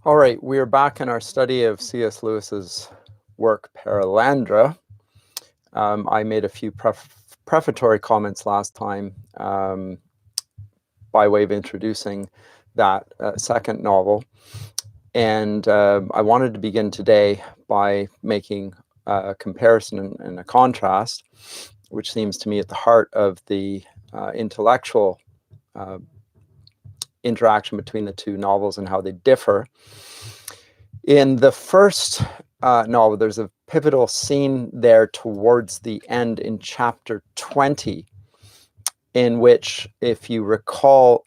All right, we're back in our study of C.S. Lewis's work, Perelandra. I made a few prefatory comments last time by way of introducing that second novel. And I wanted to begin today by making a comparison and a contrast, which seems to me at the heart of the intellectual interaction between the two novels and how they differ. In the first novel, there's a pivotal scene there towards the end in chapter 20, in which, if you recall,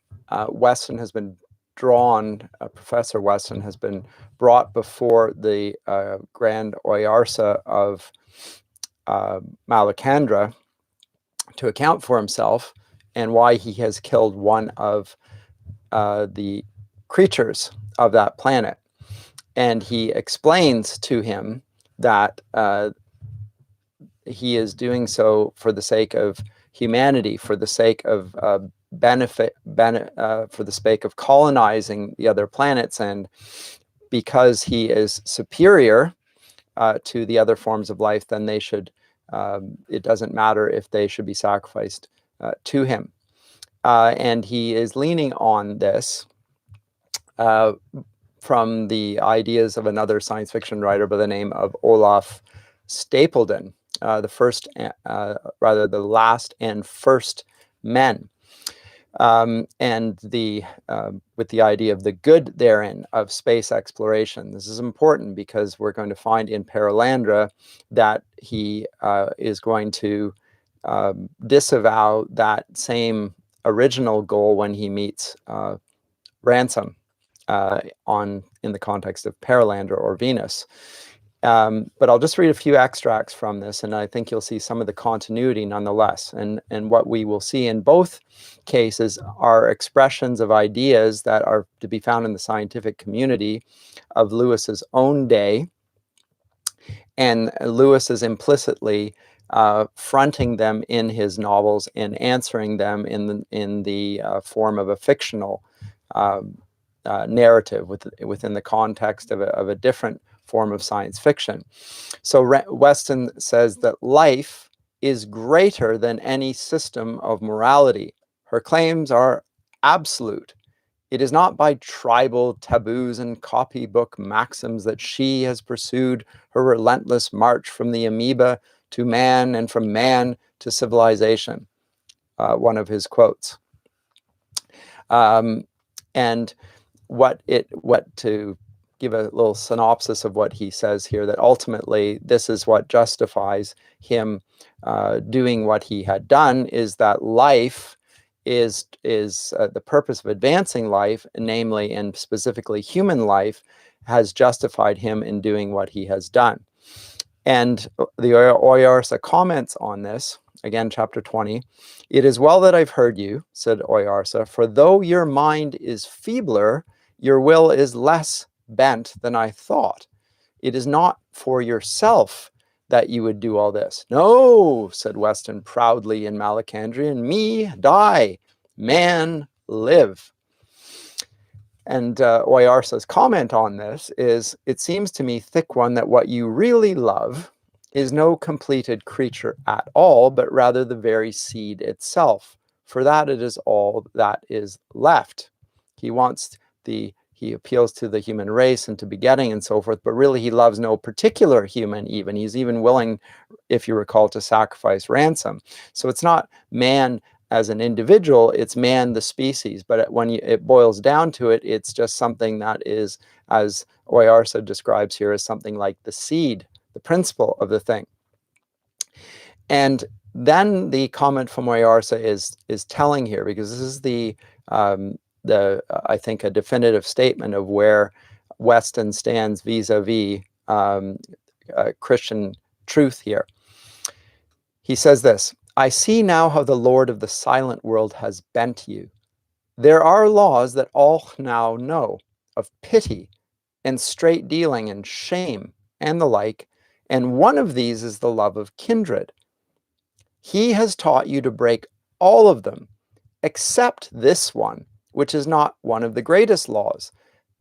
Weston has been drawn, Professor Weston has been brought before the Grand Oyarsa of Malacandra to account for himself and why he has killed one of the creatures of that planet. And he explains to him that he is doing so for the sake of humanity, for the sake of benefit, for the sake of colonizing the other planets, and because he is superior to the other forms of life, then they should. It doesn't matter if they should be sacrificed to him, and he is leaning on this. From the ideas of another science fiction writer by the name of Olaf Stapledon, the last and first men, and with the idea of the good therein of space exploration. This is important because we're going to find in Perelandra that he is going to disavow that same original goal when he meets Ransom. In the context of Perelandra or Venus. But I'll just read a few extracts from this, and I think you'll see some of the continuity nonetheless. And what we will see in both cases are expressions of ideas that are to be found in the scientific community of Lewis's own day, and Lewis is implicitly fronting them in his novels and answering them in the form of a fictional narrative within the context of a different form of science fiction. So Weston says that life is greater than any system of morality. Her claims are absolute. It is not by tribal taboos and copybook maxims that she has pursued her relentless march from the amoeba to man and from man to civilization. One of his quotes. And what to give a little synopsis of what he says here, that ultimately this is what justifies him doing what he had done, is that life is the purpose of advancing life, namely and specifically human life, has justified him in doing what he has done. And the Oyarsa comments on this, again, chapter 20. It is well that I've heard you, said Oyarsa, for though your mind is feebler, your will is less bent than I thought. It is not for yourself that you would do all this. No, said Weston proudly in Malacandrian, me die, man live. And Oyarsa's comment on this is, it seems to me, thick one, that what you really love is no completed creature at all, but rather the very seed itself. For that it is all that is left. He appeals to the human race and to begetting and so forth, but really he loves no particular human even. He's even willing, if you recall, to sacrifice Ransom. So it's not man as an individual, it's man the species, but when it boils down to it, it's just something that is, as Oyarsa describes here, as something like the seed, the principle of the thing. And then the comment from Oyarsa is telling here, because this is I think a definitive statement of where Weston stands vis-a-vis Christian truth here. He says this, I see now how the Lord of the silent world has bent you. There are laws that all now know, of pity and straight dealing and shame and the like, and one of these is the love of kindred. He has taught you to break all of them, except this one, which is not one of the greatest laws,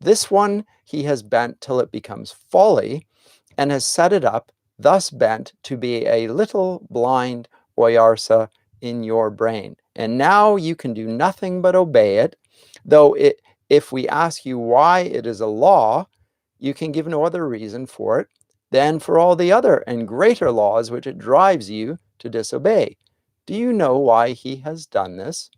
This one he has bent till it becomes folly, and has set it up, thus bent, to be a little blind Oyarsa in your brain. And now you can do nothing but obey it, though if we ask you why it is a law, you can give no other reason for it than for all the other and greater laws which it drives you to disobey. Do you know why he has done this?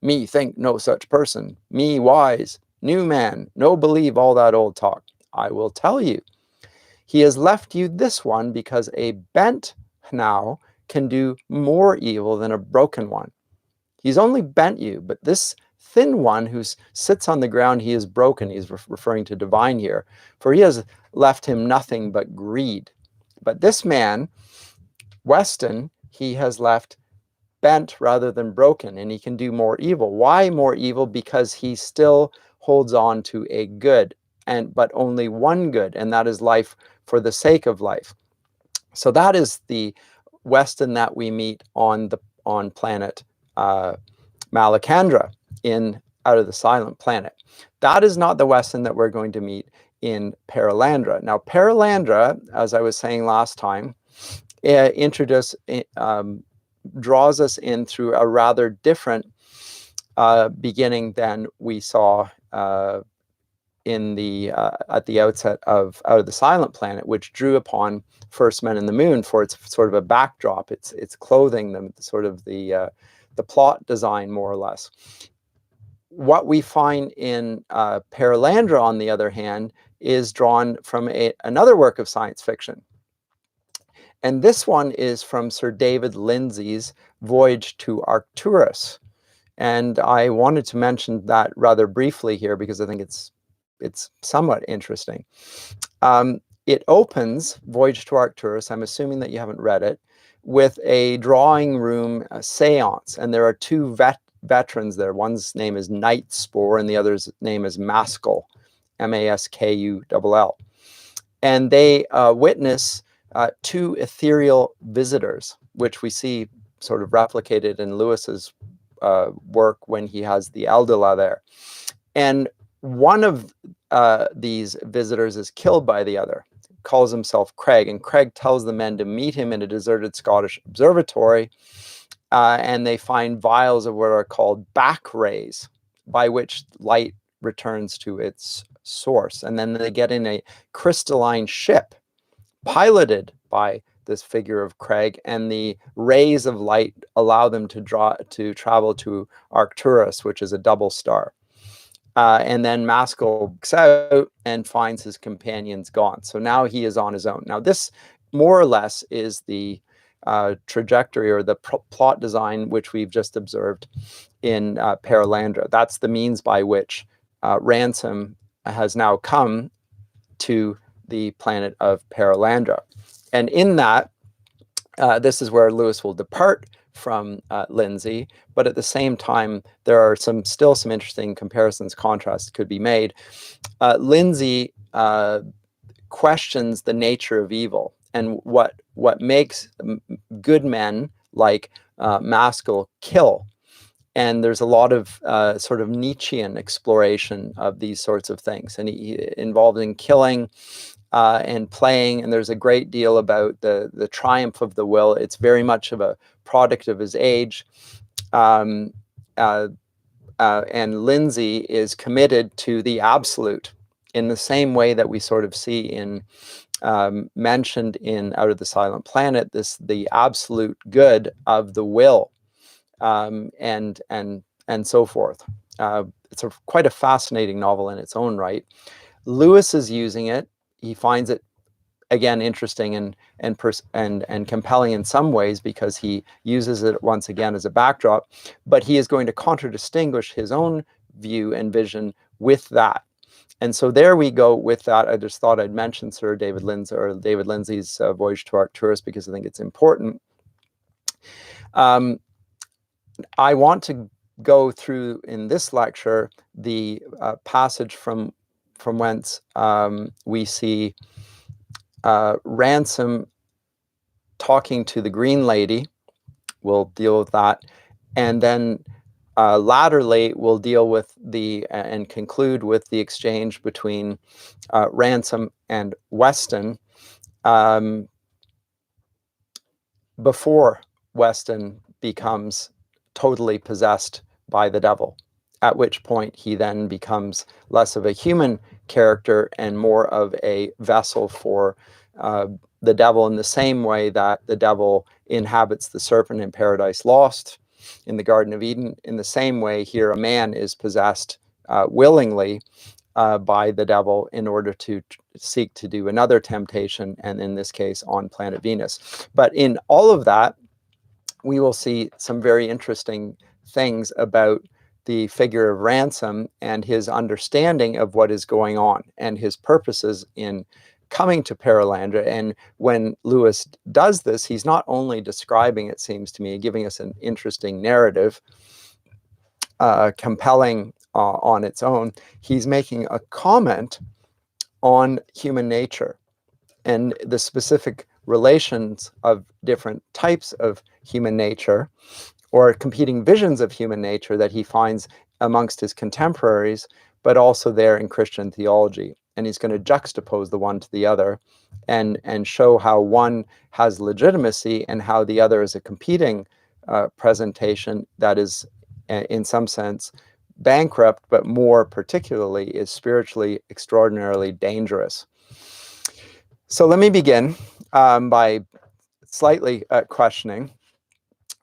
Me think no such person. Me wise. New man. No believe all that old talk. I will tell you. He has left you this one because a bent now can do more evil than a broken one. He's only bent you, but this thin one who sits on the ground, he is broken. He's referring to divine here. For he has left him nothing but greed. But this man, Weston, he has left bent rather than broken, and he can do more evil. Why more evil? Because he still holds on to a good, but only one good, and that is life for the sake of life. So that is the Weston that we meet on planet Malacandra in Out of the Silent Planet. That is not the Weston that we're going to meet in Perelandra. Now, Perelandra, as I was saying last time, draws us in through a rather different beginning than we saw in the at the outset of Out of the Silent Planet, which drew upon First Men in the Moon for its sort of a backdrop, its clothing, the plot design, more or less. What we find in Perelandra, on the other hand, is drawn from another work of science fiction. And this one is from Sir David Lindsay's Voyage to Arcturus. And I wanted to mention that rather briefly here because I think it's somewhat interesting. It opens, Voyage to Arcturus, I'm assuming that you haven't read it, with a drawing room seance. And there are two veterans there. One's name is Nightspore and the other's name is Maskell, Maskull. And they witness two ethereal visitors, which we see sort of replicated in Lewis's work when he has the Eldila there. And one of these visitors is killed by the other, calls himself Craig, and Craig tells the men to meet him in a deserted Scottish observatory, and they find vials of what are called back rays, by which light returns to its source. And then they get in a crystalline ship piloted by this figure of Craig, and the rays of light allow them to travel to Arcturus, which is a double star. And then Maskell looks out and finds his companions gone. So now he is on his own. Now this more or less is the trajectory or the plot design which we've just observed in Perelandra. That's the means by which Ransom has now come to the planet of Perelandra. And in that, this is where Lewis will depart from Lindsay, but at the same time, there are still some interesting comparisons, contrasts could be made. Lindsay questions the nature of evil and what makes good men like Maskell kill. And there's a lot of sort of Nietzschean exploration of these sorts of things, and he involved in killing and playing. And there's a great deal about the triumph of the will. It's very much of a product of his age. And Lindsay is committed to the absolute in the same way that we sort of see in mentioned in Out of the Silent Planet, the absolute good of the will. And so forth. It's quite a fascinating novel in its own right. Lewis is using it. He finds it again interesting and compelling in some ways because he uses it once again as a backdrop. But he is going to contradistinguish his own view and vision with that. And so there we go with that. I just thought I'd mention Sir David Lindsay's Voyage to Arcturus because I think it's important. I want to go through in this lecture the passage from whence we see Ransom talking to the Green Lady. We'll deal with that. And then latterly, we'll deal with and conclude with the exchange between Ransom and Weston, before Weston becomes totally possessed by the devil, at which point he then becomes less of a human character and more of a vessel for the devil, in the same way that the devil inhabits the serpent in Paradise Lost in the Garden of Eden. In the same way, here a man is possessed willingly by the devil in order to seek to do another temptation, and in this case on planet Venus. But in all of that, we will see some very interesting things about the figure of Ransom and his understanding of what is going on and his purposes in coming to Perelandra. And when Lewis does this, he's not only describing, it seems to me, giving us an interesting narrative, compelling on its own, he's making a comment on human nature and the specific relations of different types of human nature, or competing visions of human nature that he finds amongst his contemporaries, but also there in Christian theology. And he's going to juxtapose the one to the other and show how one has legitimacy and how the other is a competing presentation that is, in some sense, bankrupt, but more particularly is spiritually extraordinarily dangerous. So let me begin by slightly questioning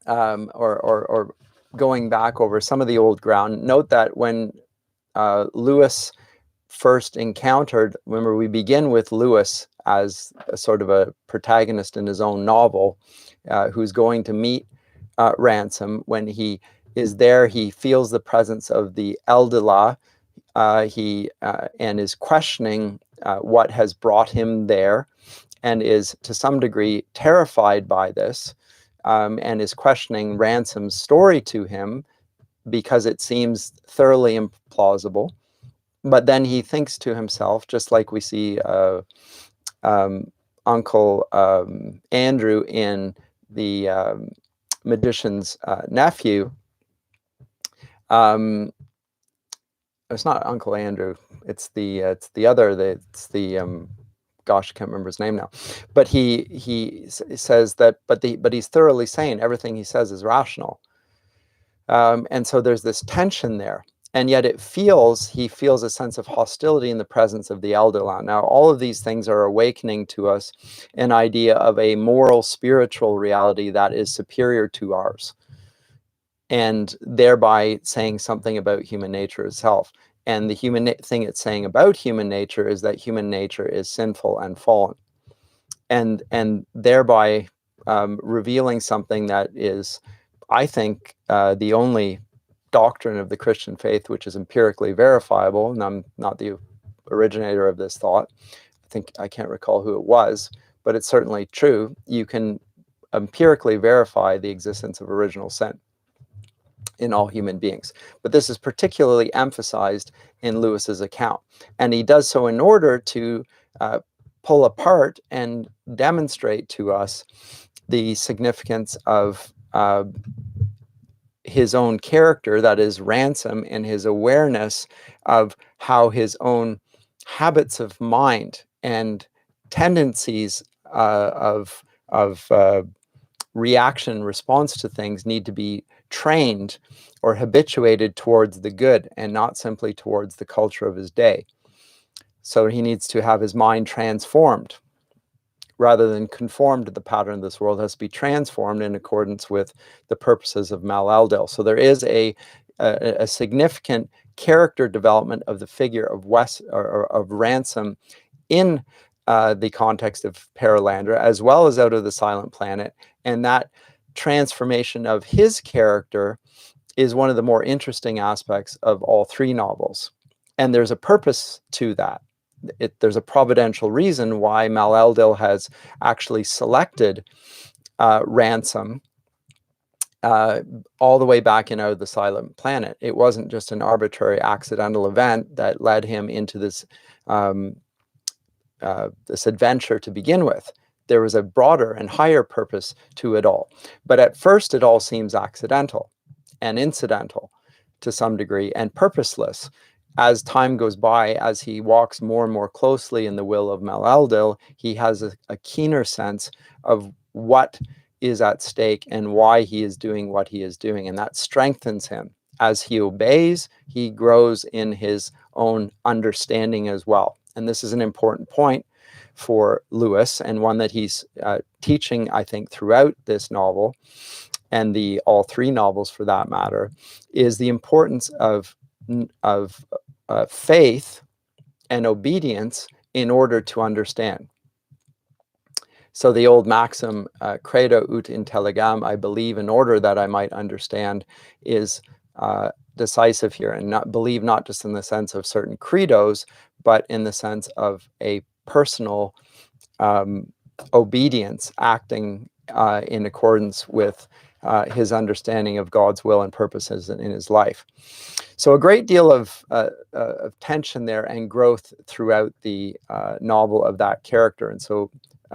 or going back over some of the old ground. Note that when Lewis first encountered, remember we begin with Lewis as a sort of a protagonist in his own novel, who's going to meet Ransom. When he is there, he feels the presence of the Eldila, and is questioning what has brought him there, and is to some degree terrified by this, and is questioning Ransom's story to him because it seems thoroughly implausible. But then he thinks to himself, just like we see Uncle Andrew in the magician's nephew. It's not Uncle Andrew. It's the other. Gosh, I can't remember his name now. But he says that, but he's thoroughly sane. Everything he says is rational. And so there's this tension there. And yet he feels a sense of hostility in the presence of the Elderland. Now, all of these things are awakening to us an idea of a moral, spiritual reality that is superior to ours, and thereby saying something about human nature itself. And the thing it's saying about human nature is that human nature is sinful and fallen, and thereby revealing something that is, I think, the only doctrine of the Christian faith which is empirically verifiable. And I'm not the originator of this thought. I can't recall who it was, but it's certainly true. You can empirically verify the existence of original sin in all human beings. But this is particularly emphasized in Lewis's account. And he does so in order to pull apart and demonstrate to us the significance of his own character, that is Ransom, and his awareness of how his own habits of mind and tendencies of reaction, response to things need to be trained or habituated towards the good and not simply towards the culture of his day. So he needs to have his mind transformed rather than conform to the pattern of this world. It has to be transformed in accordance with the purposes of Mal-Eldil. So there is a significant character development of the figure of Ransom in the context of Perelandra, as well as out of the Silent Planet. And that transformation of his character is one of the more interesting aspects of all three novels. And there's a purpose to that. There's a providential reason why Mal-Eldil has actually selected Ransom all the way back in Out of the Silent Planet. It wasn't just an arbitrary accidental event that led him into this this adventure to begin with. There was a broader and higher purpose to it all. But at first, it all seems accidental and incidental. to some degree, and purposeless. As time goes by, as he walks more and more closely in the will of Malaldil, he has a keener sense of what is at stake and why he is doing what he is doing, and that strengthens him. As he obeys, he grows in his own understanding as well. And this is an important point for Lewis, and one that he's teaching, I think, throughout this novel, and all three novels for that matter, is the importance of faith and obedience in order to understand. So the old maxim, credo ut intelligam, I believe in order that I might understand, is decisive here, and believe not just in the sense of certain credos, but in the sense of a personal obedience, acting in accordance with his understanding of God's will and purposes in his life. So a great deal of tension there and growth throughout the novel of that character. And so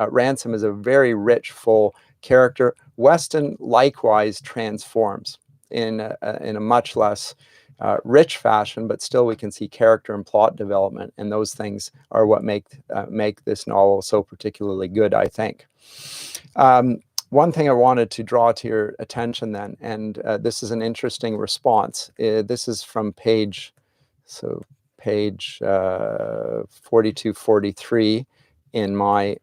Ransom is a very rich, full character. Weston likewise transforms in a much less rich fashion, but still we can see character and plot development, and those things are what make this novel so particularly good, I think. One thing I wanted to draw to your attention then, and this is an interesting response. This is from page 42, 43 in my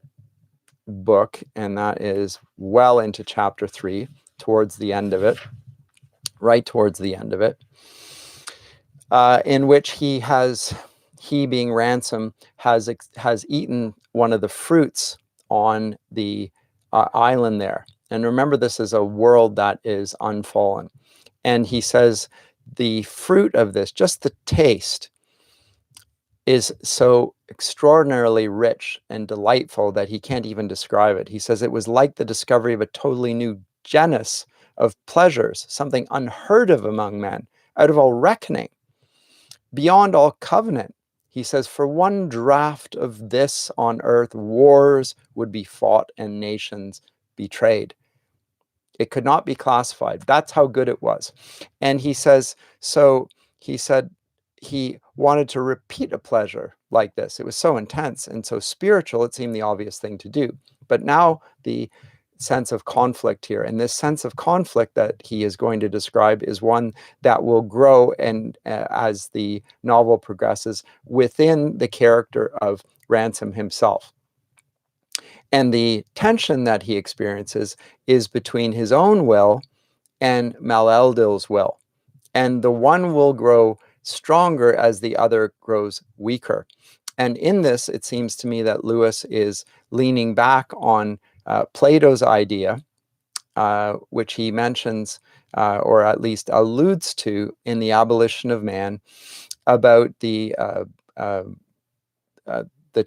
book, and that is well into chapter 3, towards the end of it, right towards the end of it, in which he being Ransom, has eaten one of the fruits on the island there. And remember, this is a world that is unfallen. And he says the fruit of this, just the taste, is so extraordinarily rich and delightful that he can't even describe it. He says it was like the discovery of a totally new genus of pleasures, something unheard of among men, out of all reckoning, beyond all covenant. He says, for one draught of this on earth, wars would be fought and nations betrayed. It could not be classified. That's how good it was. And he says, so he said he wanted to repeat a pleasure like this. It was so intense and so spiritual, it seemed the obvious thing to do. But now the sense of conflict here, and this sense of conflict that he is going to describe, is one that will grow, and as the novel progresses, within the character of Ransom himself. And the tension that he experiences is between his own will and Malaldil's will, and the one will grow stronger as the other grows weaker. And in this, it seems to me that Lewis is leaning back on Plato's idea, which he mentions, or at least alludes to, in The Abolition of Man, about the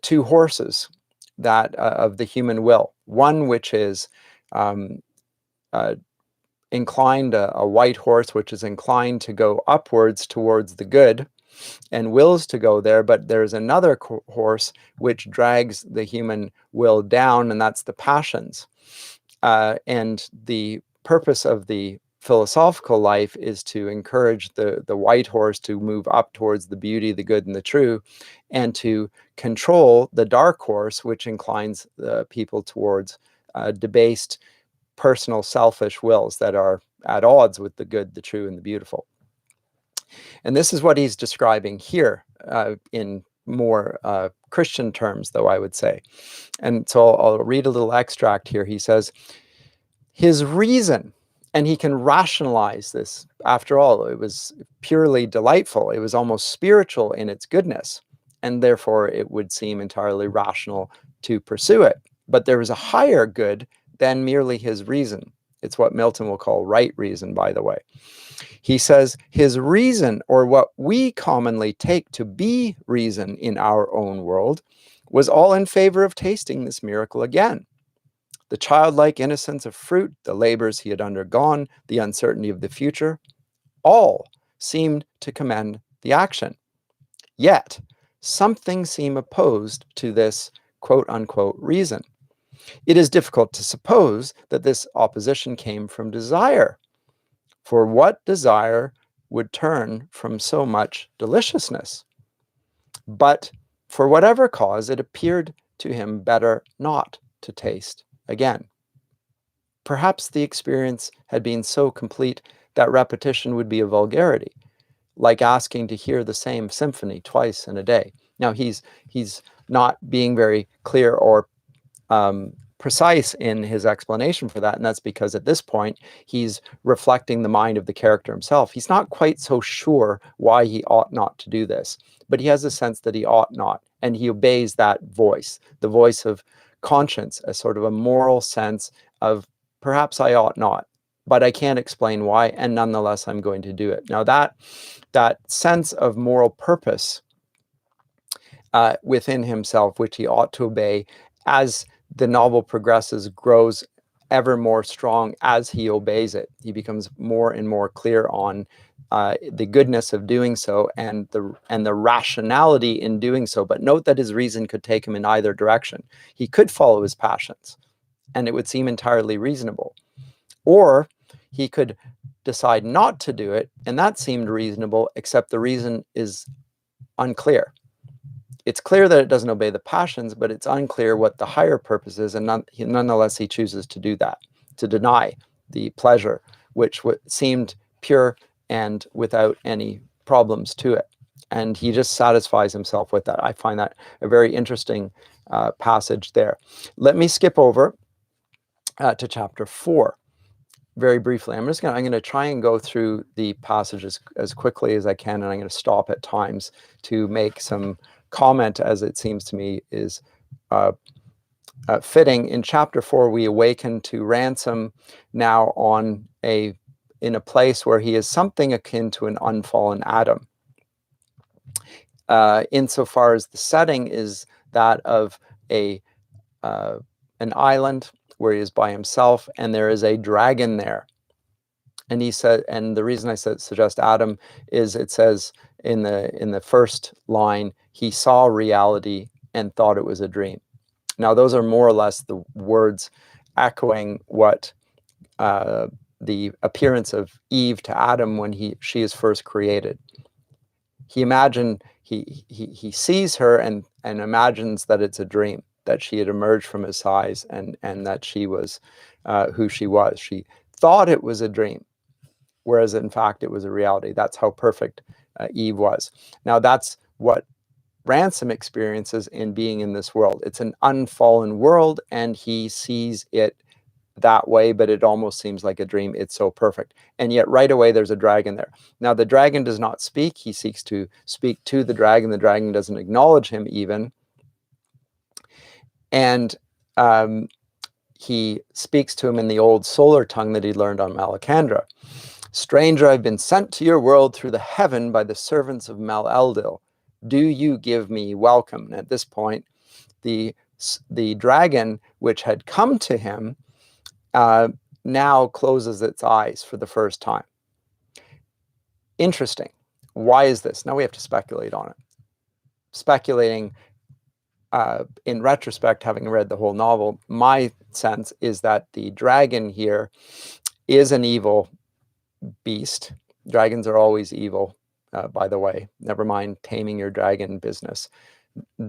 two horses that of the human will. One which is inclined, a white horse, which is inclined to go upwards towards the good and wills to go there, but there's another horse which drags the human will down, and that's the passions. And the purpose of the philosophical life is to encourage the white horse to move up towards the beauty, the good, and the true, and to control the dark horse, which inclines the people towards debased, personal, selfish wills that are at odds with the good, the true, and the beautiful. And this is what he's describing here in more Christian terms, though, I would say. And so I'll read a little extract here. He says, his reason, and he can rationalize this. After all, it was purely delightful. It was almost spiritual in its goodness, and therefore it would seem entirely rational to pursue it. But there was a higher good than merely his reason. It's what Milton will call right reason, by the way. He says his reason, or what we commonly take to be reason in our own world, was all in favor of tasting this miracle again. The childlike innocence of fruit, the labors he had undergone, the uncertainty of the future, all seemed to commend the action. Yet, something seemed opposed to this quote-unquote reason. It is difficult to suppose that this opposition came from desire. For what desire would turn from so much deliciousness. But for whatever cause, it appeared to him better not to taste again. Perhaps the experience had been so complete that repetition would be a vulgarity, like asking to hear the same symphony twice in a day. Now, he's not being very clear or precise in his explanation for that, and that's because at this point he's reflecting the mind of the character himself. He's not quite so sure why he ought not to do this, but he has a sense that he ought not, and he obeys that voice, the voice of conscience, a sort of a moral sense of perhaps I ought not, but I can't explain why, and nonetheless I'm going to do it. Now that sense of moral purpose within himself, which he ought to obey, as the novel progresses, grows ever more strong as he obeys it. He becomes more and more clear on the goodness of doing so and the rationality in doing so. But note that his reason could take him in either direction. He could follow his passions, and it would seem entirely reasonable. Or he could decide not to do it, and that seemed reasonable, except the reason is unclear. It's clear that it doesn't obey the passions, but it's unclear what the higher purpose is, and nonetheless he chooses to do that, to deny the pleasure, which seemed pure and without any problems to it. And he just satisfies himself with that. I find that a very interesting passage there. Let me skip over to chapter 4 very briefly. I'm going to try and go through the passages as quickly as I can, and I'm going to stop at times to make some comment, as it seems to me is fitting. In chapter 4, we awaken to Ransom now in a place where he is something akin to an unfallen Adam, insofar as the setting is that of an island where he is by himself, and there is a dragon there. And he said, and the reason I suggest Adam is it says in the first line, he saw reality and thought it was a dream. Now, those are more or less the words echoing what the appearance of Eve to Adam when she is first created. He sees her and imagines that it's a dream, that she had emerged from his size and that she was who she was. She thought it was a dream, whereas in fact it was a reality. That's how perfect Eve was. Now that's what Ransom experiences in being in this world. It's an unfallen world, and he sees it that way, but it almost seems like a dream. It's so perfect. And yet right away there's a dragon there. Now the dragon does not speak. He seeks to speak to the dragon. The dragon doesn't acknowledge him even. And he speaks to him in the old solar tongue that he learned on Malacandra. Stranger, I've been sent to your world through the heaven by the servants of Mal-Eldil. Do you give me welcome? And at this point, the dragon, which had come to him, now closes its eyes for the first time. Interesting. Why is this? Now we have to speculate on it. Speculating in retrospect, having read the whole novel, my sense is that the dragon here is an evil beast. Dragons are always evil, by the way. Never mind taming your dragon business.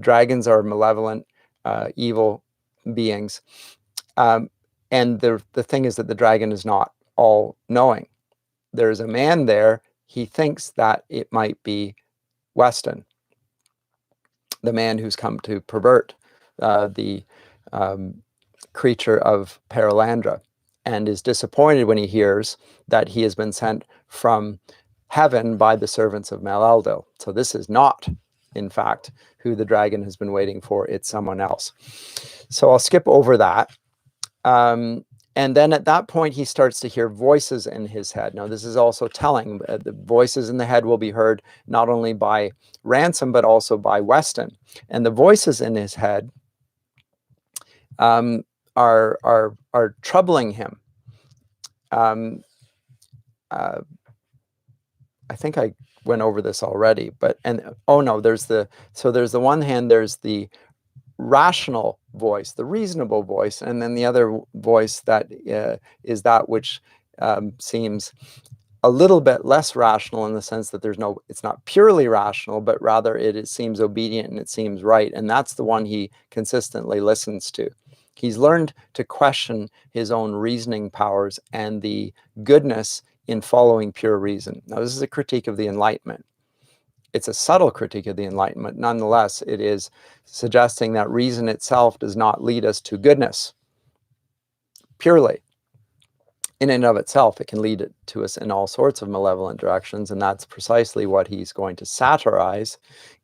Dragons are malevolent, evil beings. And the thing is that the dragon is not all-knowing. There's a man there. He thinks that it might be Weston, the man who's come to pervert the creature of Perelandra, and is disappointed when he hears that he has been sent from heaven by the servants of Mal-Eldil. So this is not, in fact, who the dragon has been waiting for. It's someone else. So I'll skip over that. And then at that point, he starts to hear voices in his head. Now, this is also telling. The voices in the head will be heard not only by Ransom, but also by Weston. And the voices in his head are troubling him. I think I went over this already, but oh no, there's the one hand, there's the rational voice, the reasonable voice, and then the other voice that is that which seems a little bit less rational in the sense that it's not purely rational, but rather it seems obedient and it seems right. And that's the one he consistently listens to. He's learned to question his own reasoning powers and the goodness in following pure reason. Now, this is a critique of the Enlightenment. It's a subtle critique of the Enlightenment. Nonetheless, it is suggesting that reason itself does not lead us to goodness purely. In and of itself, it can lead to us in all sorts of malevolent directions, and that's precisely what he's going to satirize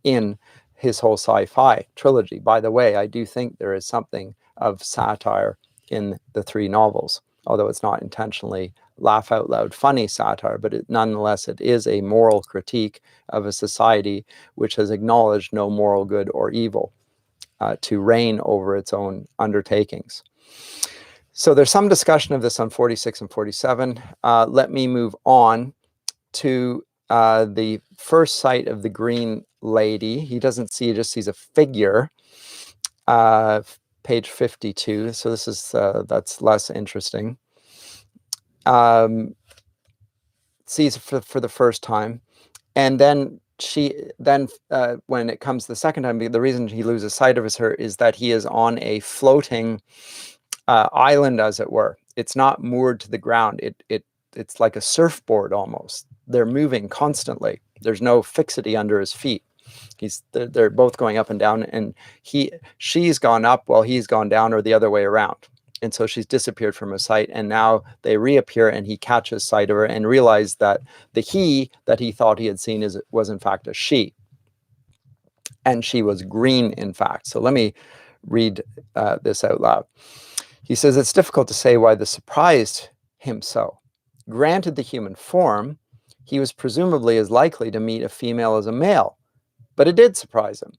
in his whole sci-fi trilogy. By the way, I do think there is something of satire in the three novels, although it's not intentionally laugh out loud funny satire, but nonetheless it is a moral critique of a society which has acknowledged no moral good or evil to reign over its own undertakings. So there's some discussion of this on 46 and 47. Let me move on to the first sight of the green lady. He doesn't see, he just sees a figure. Page 52. So this is that's less interesting. Sees for the first time, and then when it comes the second time, the reason he loses sight of her is that he is on a floating island, as it were. It's not moored to the ground. It's like a surfboard almost. They're moving constantly. There's no fixity under his feet. They're both going up and down, and she's gone up while he's gone down, or the other way around. And so she's disappeared from his sight, and now they reappear, and he catches sight of her and realizes that the he that he thought he had seen was in fact a she, and she was green in fact. So let me read this out loud. He says, it's difficult to say why this surprised him so. Granted the human form, he was presumably as likely to meet a female as a male, but it did surprise him.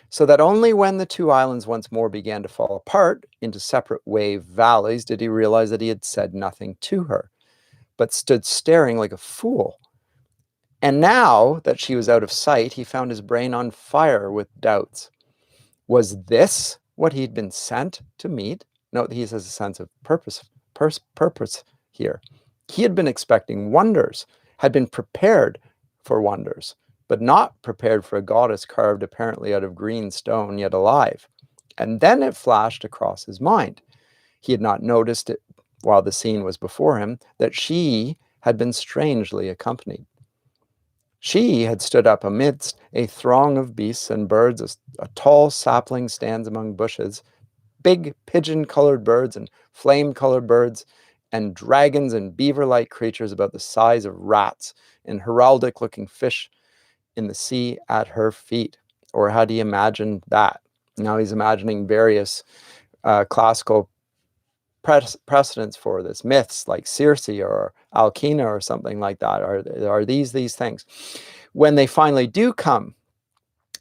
So that only when the two islands once more began to fall apart into separate wave valleys did he realize that he had said nothing to her, but stood staring like a fool. And now that she was out of sight, he found his brain on fire with doubts. Was this what he'd been sent to meet? Note he has a sense of purpose here. He had been expecting wonders, had been prepared for wonders, but not prepared for a goddess carved apparently out of green stone, yet alive. And then it flashed across his mind. He had not noticed it while the scene was before him, that she had been strangely accompanied. She had stood up amidst a throng of beasts and birds. A tall sapling stands among bushes, big pigeon-colored birds and flame-colored birds, and dragons and beaver-like creatures about the size of rats, and heraldic-looking fish in the sea at her feet. Or had he imagined that? Now he's imagining various classical precedents for this, myths like Circe or Alcina or something like that. Are these things? When they finally do come,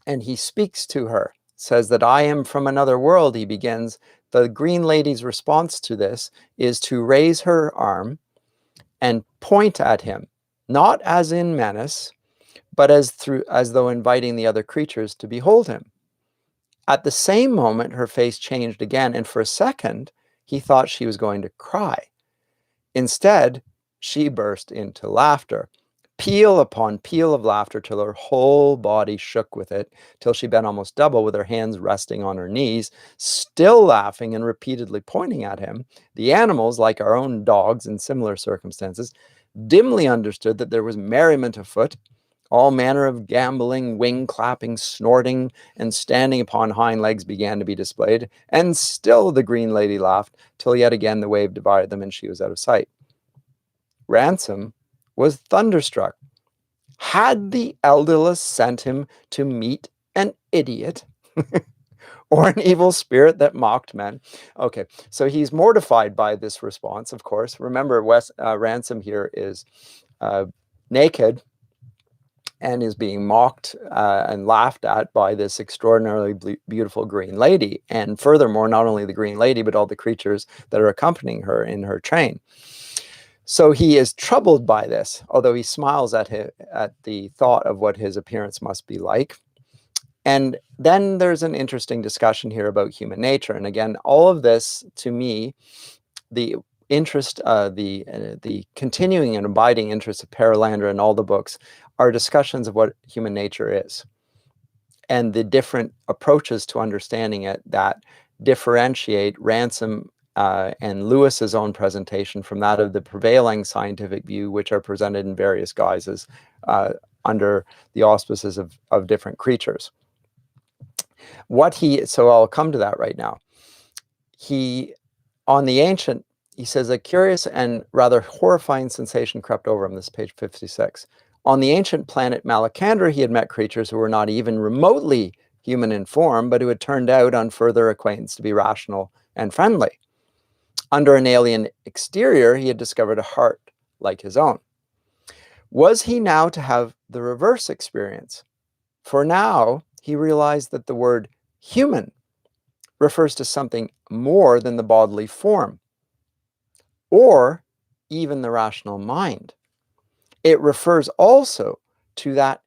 and he speaks to her, says that I am from another world, he begins. The green lady's response to this is to raise her arm and point at him, not as in menace, but as though inviting the other creatures to behold him. At the same moment, her face changed again, and for a second, he thought she was going to cry. Instead, she burst into laughter, peal upon peal of laughter, till her whole body shook with it, till she bent almost double with her hands resting on her knees, still laughing and repeatedly pointing at him. The animals, like our own dogs in similar circumstances, dimly understood that there was merriment afoot. All manner of gambling, wing clapping, snorting, and standing upon hind legs began to be displayed, and still the green lady laughed, till yet again the wave divided them and she was out of sight. Ransom was thunderstruck. Had the Eldilus sent him to meet an idiot or an evil spirit that mocked men? Okay, so he's mortified by this response, of course. Remember, Ransom here is naked and is being mocked and laughed at by this extraordinarily beautiful green lady. And furthermore, not only the green lady, but all the creatures that are accompanying her in her train. So he is troubled by this, although he smiles at the thought of what his appearance must be like. And then there's an interesting discussion here about human nature. And again, all of this, to me, interest, the continuing and abiding interest of Perelandra in all the books are discussions of what human nature is, and the different approaches to understanding it that differentiate Ransom and Lewis's own presentation from that of the prevailing scientific view, which are presented in various guises under the auspices of different creatures. So I'll come to that right now. On the ancient, he says, a curious and rather horrifying sensation crept over him. This is page 56. On the ancient planet Malacandra, he had met creatures who were not even remotely human in form, but who had turned out on further acquaintance to be rational and friendly. Under an alien exterior, he had discovered a heart like his own. Was he now to have the reverse experience? For now, he realized that the word human refers to something more than the bodily form, or even the rational mind. It refers also to that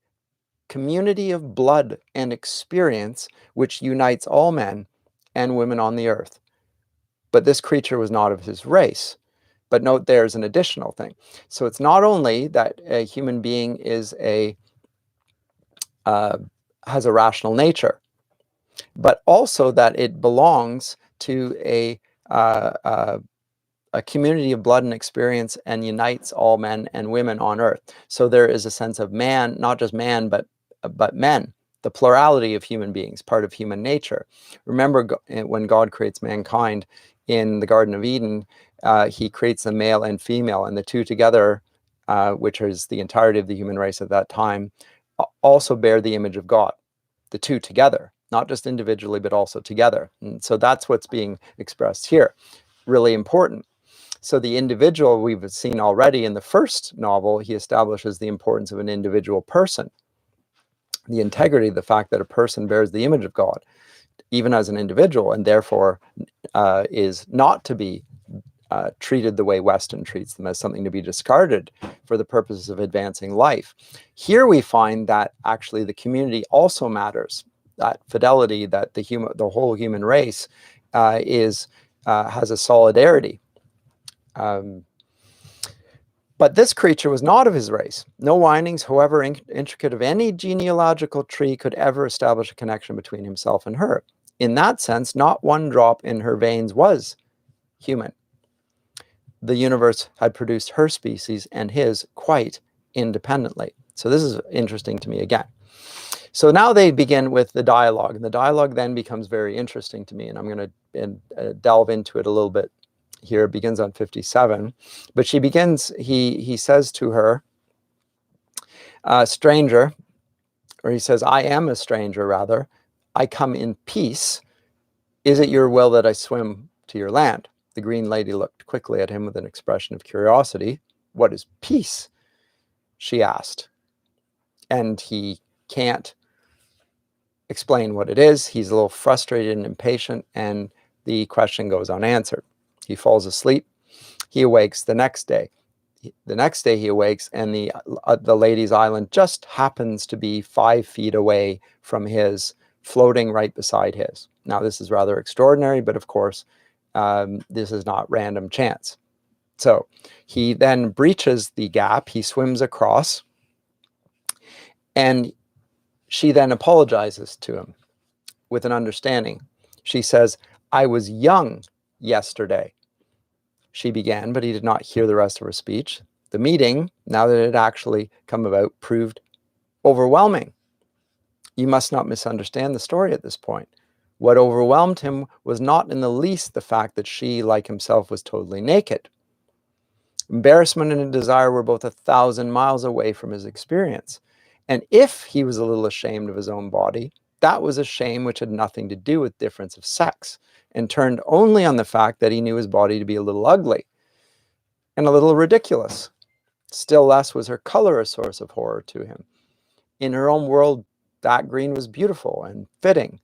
community of blood and experience which unites all men and women on the earth. But this creature was not of his race. But note there's an additional thing. So it's not only that a human being is has a rational nature, but also that it belongs to a community of blood and experience and unites all men and women on earth. So there is a sense of man, not just man, but men, the plurality of human beings, part of human nature. Remember, when God creates mankind in the Garden of Eden, he creates the male and female, and the two together, which is the entirety of the human race at that time, also bear the image of God, the two together, not just individually, but also together. And so that's what's being expressed here. Really important. So the individual, we've seen already in the first novel, he establishes the importance of an individual person, the integrity, the fact that a person bears the image of God, even as an individual, and therefore is not to be treated the way Weston treats them, as something to be discarded for the purposes of advancing life. Here we find that actually the community also matters, that fidelity, that the whole human race has a solidarity. But this creature was not of his race. No windings, however intricate, of any genealogical tree could ever establish a connection between himself and her. In that sense, not one drop in her veins was human. The universe had produced her species and his quite independently. So this is interesting to me again. So now they begin with the dialogue, and the dialogue then becomes very interesting to me, and I'm going to delve into it a little bit here. It begins on 57, but she begins, he says to her, stranger, or he says, I am a stranger, rather. I come in peace. Is it your will that I swim to your land? The green lady looked quickly at him with an expression of curiosity. What is peace? She asked. And he can't explain what it is. He's a little frustrated and impatient, and the question goes unanswered. He falls asleep. He awakes the next day. The next day he awakes, and the lady's island just happens to be 5 feet away from his, floating right beside his. Now, this is rather extraordinary, but of course, this is not random chance. So he then breaches the gap. He swims across, and she then apologizes to him with an understanding. She says, I was young yesterday, she began, but he did not hear the rest of her speech. The meeting, now that it had actually come about, proved overwhelming. You must not misunderstand the story at this point. What overwhelmed him was not in the least the fact that she, like himself, was totally naked. Embarrassment and desire were both 1,000 miles away from his experience. And if he was a little ashamed of his own body, that was a shame which had nothing to do with difference of sex, and turned only on the fact that he knew his body to be a little ugly and a little ridiculous. Still less was her color a source of horror to him. In her own world, that green was beautiful and fitting.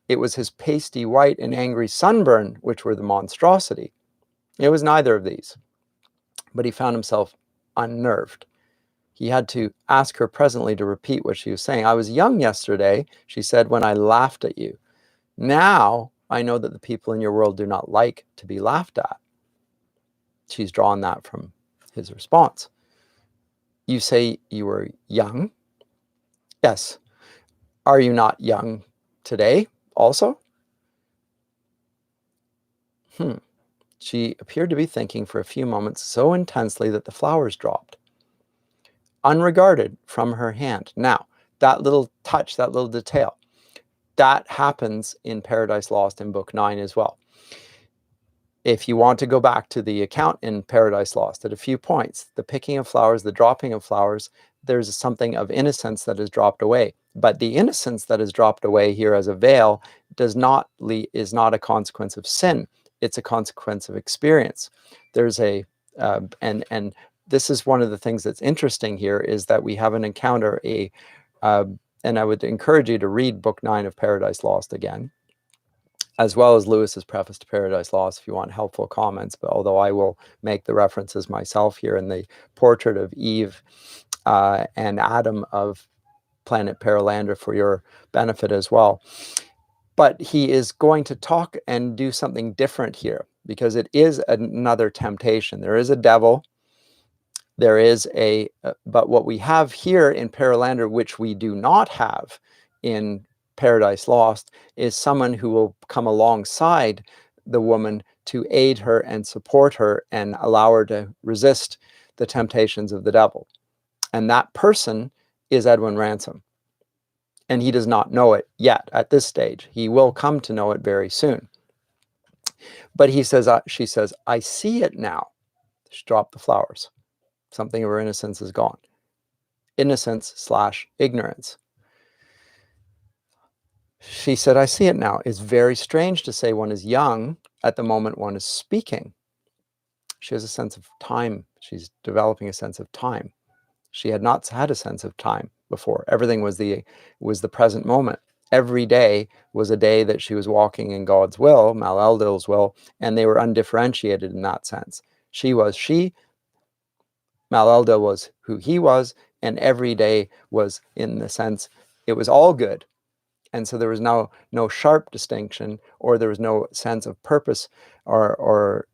It was his pasty white and angry sunburn which were the monstrosity. It was neither of these. But he found himself unnerved. He had to ask her presently to repeat what she was saying. I was young yesterday, she said, when I laughed at you. Now I know that the people in your world do not like to be laughed at. She's drawn that from his response. You say you were young? Yes. Are you not young today also? She appeared to be thinking for a few moments so intensely that the flowers dropped, unregarded from her hand. Now, that little touch, that little detail, that happens in Paradise Lost in Book 9 as well. If you want to go back to the account in Paradise Lost, at a few points, the picking of flowers, the dropping of flowers, there's something of innocence that is dropped away. But the innocence that is dropped away here as a veil is not a consequence of sin. It's a consequence of experience. There's a and this is one of the things that's interesting here, is that we have an encounter, and I would encourage you to read Book 9 of Paradise Lost again, as well as Lewis's preface to Paradise Lost if you want helpful comments. But although I will make the references myself here in the portrait of Eve and Adam of planet Perelandra for your benefit as well. But he is going to talk and do something different here, because it is another temptation. There is a devil. There is but what we have here in Perelandra, which we do not have in Paradise Lost, is someone who will come alongside the woman to aid her and support her and allow her to resist the temptations of the devil. And that person is Edwin Ransom. And he does not know it yet at this stage. He will come to know it very soon. But he says, she says, I see it now. She dropped the flowers. Something of her innocence is gone. Innocence/ignorance. She said, I see it now. It's very strange to say one is young at the moment one is speaking. She has a sense of time. She's developing a sense of time. She had not had a sense of time before. Everything was the present moment. Every day was a day that she was walking in God's will, Mal-Eldil's will, and they were undifferentiated in that sense. She was she, Mal-Eldil was who he was, and every day was in the sense it was all good. And so there was no sharp distinction, or there was no sense of purpose or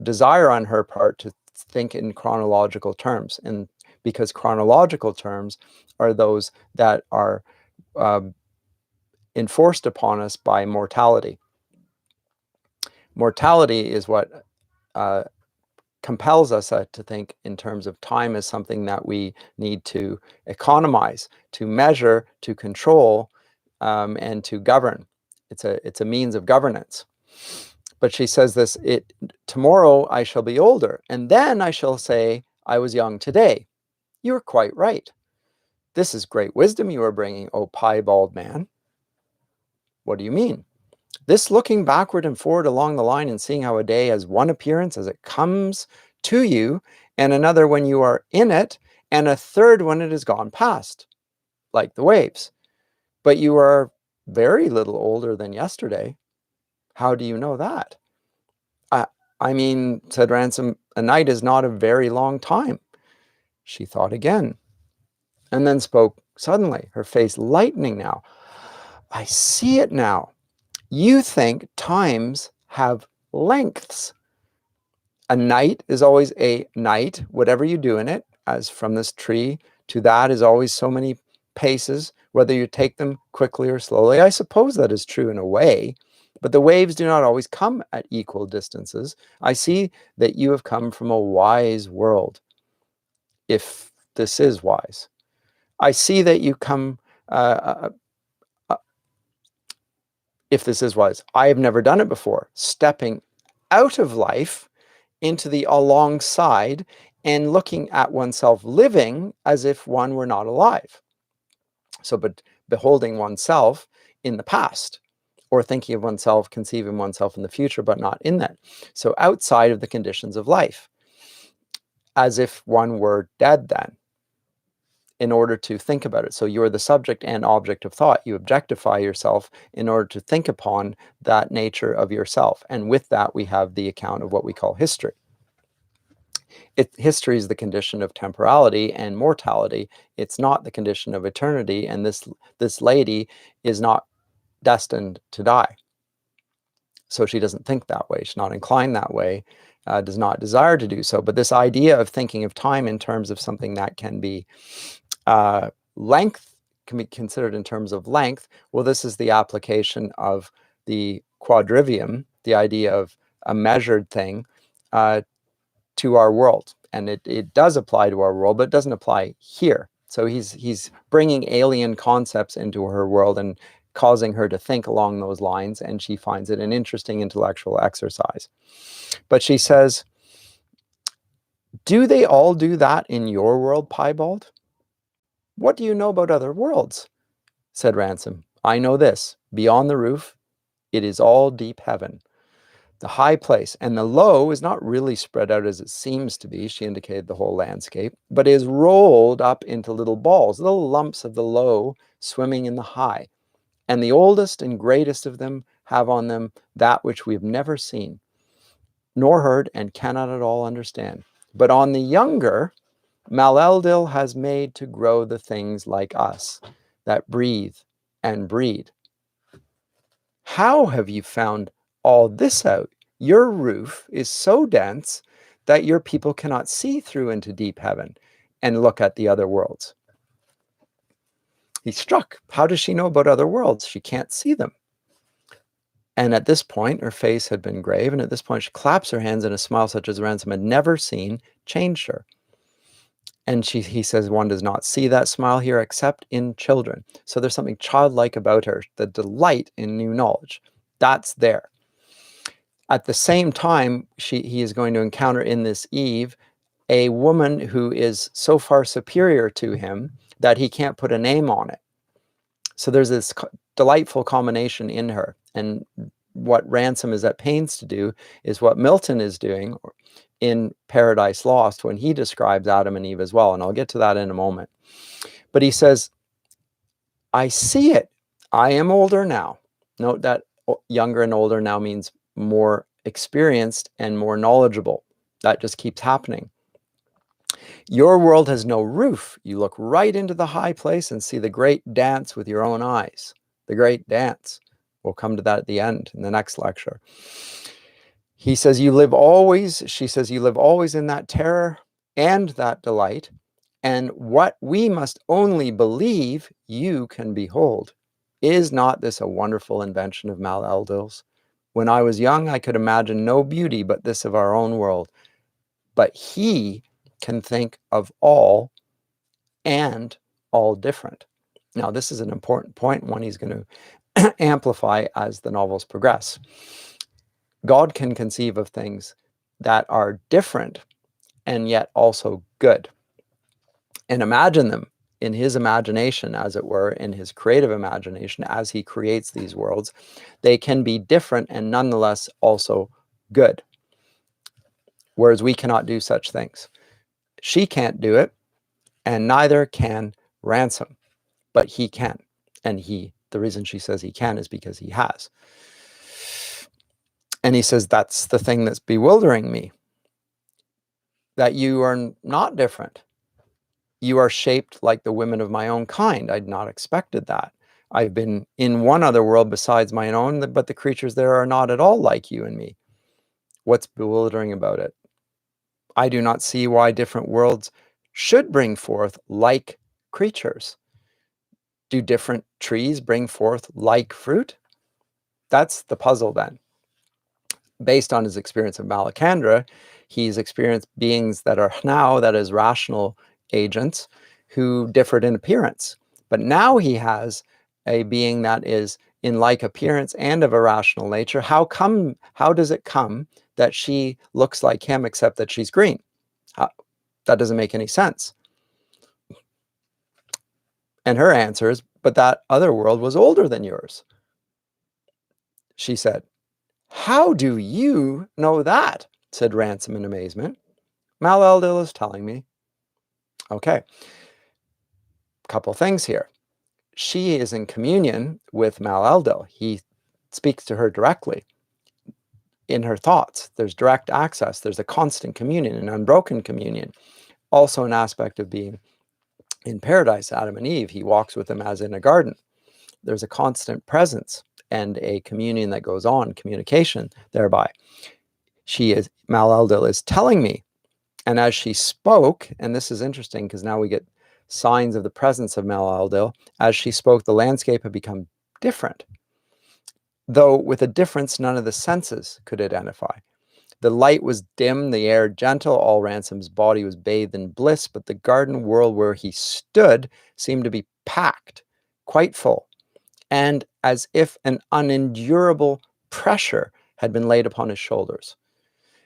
desire on her part to think in chronological terms. And because chronological terms are those that are enforced upon us by mortality. Mortality is what compels us to think in terms of time as something that we need to economize, to measure, to control, and to govern. It's a means of governance. But she says this, tomorrow I shall be older, and then I shall say I was young today. You are quite right. This is great wisdom you are bringing, O piebald man. What do you mean? This looking backward and forward along the line and seeing how a day has one appearance as it comes to you, and another when you are in it, and a third when it has gone past, like the waves. But you are very little older than yesterday. How do you know that? I mean, said Ransom, a night is not a very long time. She thought again, and then spoke suddenly, her face lightening now. I see it now. You think times have lengths. A night is always a night, whatever you do in it, as from this tree to that is always so many paces, whether you take them quickly or slowly. I suppose that is true in a way, but the waves do not always come at equal distances. I see that you have come from a wise world, if this is wise. I see that you come, if this is wise. I have never done it before, stepping out of life into the alongside and looking at oneself living as if one were not alive. So, but beholding oneself in the past, or thinking of oneself, conceiving oneself in the future, but not in that. So outside of the conditions of life, as if one were dead then, in order to think about it. So you're the subject and object of thought. You objectify yourself in order to think upon that nature of yourself. And with that, we have the account of what we call history. History is the condition of temporality and mortality. It's not the condition of eternity. And this lady is not destined to die. So she doesn't think that way. She's not inclined that way. does not desire to do so. But this idea of thinking of time in terms of something that can be length, can be considered in terms of length, well, this is the application of the quadrivium, the idea of a measured thing, to our world. And it does apply to our world, but it doesn't apply here. So he's bringing alien concepts into her world and causing her to think along those lines, and she finds it an interesting intellectual exercise. But she says, do they all do that in your world, Piebald? What do you know about other worlds? Said Ransom. I know this. Beyond the roof, it is all deep heaven. The high place, and the low is not really spread out as it seems to be, she indicated the whole landscape, but is rolled up into little balls, little lumps of the low swimming in the high. And the oldest and greatest of them have on them that which we have never seen, nor heard, and cannot at all understand. But on the younger, Maleldil has made to grow the things like us, that breathe and breed. How have you found all this out? Your roof is so dense that your people cannot see through into deep heaven and look at the other worlds. He's struck. How does she know about other worlds? She can't see them. And at this point, her face had been grave, and at this point she claps her hands, and a smile such as Ransom had never seen changed her. And he says one does not see that smile here except in children. So there's something childlike about her, the delight in new knowledge. That's there. At the same time, he is going to encounter in this Eve a woman who is so far superior to him that he can't put a name on it. So there's this delightful combination in her. And what Ransom is at pains to do is what Milton is doing in Paradise Lost when he describes Adam and Eve as well. And I'll get to that in a moment. But he says, I see it. I am older now. Note that younger and older now means more experienced and more knowledgeable. That just keeps happening. Your world has no roof. You look right into the high place and see the great dance with your own eyes. The great dance. We'll come to that at the end in the next lecture. He says, you live always, she says, you live always in that terror and that delight. And what we must only believe you can behold. Is not this a wonderful invention of Maleldil's? When I was young, I could imagine no beauty but this of our own world. But he can think of all and all different. Now, this is an important point, one he's going to amplify as the novels progress. God can conceive of things that are different and yet also good, and imagine them in his imagination, as it were, in his creative imagination, as he creates these worlds. They can be different and nonetheless also good, whereas we cannot do such things. She can't do it, and neither can Ransom, but he can. And the reason she says he can is because he has. And he says, that's the thing that's bewildering me, that you are not different. You are shaped like the women of my own kind. I'd not expected that. I've been in one other world besides my own, but the creatures there are not at all like you and me. What's bewildering about it? I do not see why different worlds should bring forth like creatures. Do different trees bring forth like fruit? That's the puzzle then. Based on his experience of Malacandra, he's experienced beings that are now, that is, rational agents who differed in appearance. But now he has a being that is in like appearance and of a rational nature. How does it come that she looks like him except that she's green? That doesn't make any sense. And her answer is, but that other world was older than yours. She said, how do you know that? Said Ransom in amazement. Maleldil is telling me. Okay. Couple things here. She is in communion with Maleldil. He speaks to her directly in her thoughts. There's direct access. There's a constant communion, an unbroken communion. Also an aspect of being in paradise, Adam and Eve. He walks with them as in a garden. There's a constant presence and a communion that goes on, communication thereby. Mal-Eldil is telling me. And as she spoke, and this is interesting because now we get signs of the presence of Mal-Eldil, as she spoke, the landscape had become different, though with a difference none of the senses could identify. The light was dim, the air gentle, all Ransom's body was bathed in bliss, but the garden world where he stood seemed to be packed, quite full, and as if an unendurable pressure had been laid upon his shoulders.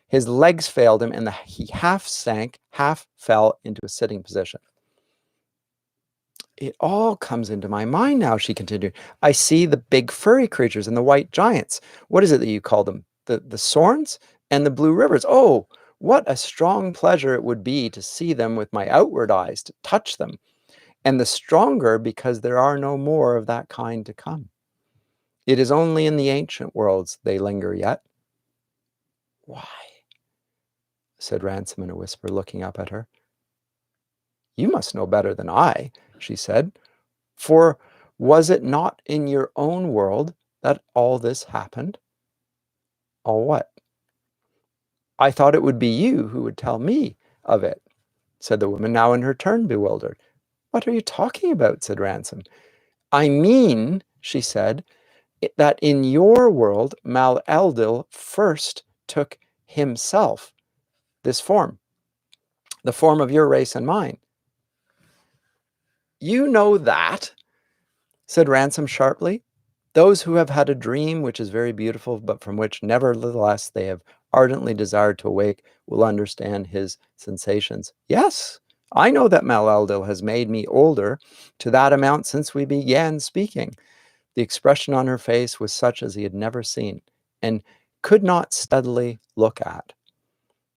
His legs failed him, and he half sank, half fell into a sitting position. It all comes into my mind now, she continued. I see the big furry creatures and the white giants. What is it that you call them? The Sorns and the blue rivers. Oh, what a strong pleasure it would be to see them with my outward eyes, to touch them. And the stronger because there are no more of that kind to come. It is only in the ancient worlds they linger yet. Why? Said Ransom in a whisper, looking up at her. You must know better than I, she said. For was it not in your own world that all this happened? All what? I thought it would be you who would tell me of it, said the woman, now in her turn bewildered. What are you talking about? Said Ransom. I mean, she said, that in your world, Mal-Eldil first took himself, this form, the form of your race and mine. You know that, said Ransom sharply. Those who have had a dream which is very beautiful, but from which nevertheless they have ardently desired to awake, will understand his sensations. Yes, I know that Mal-Eldil has made me older to that amount since we began speaking. The expression on her face was such as he had never seen, and could not steadily look at.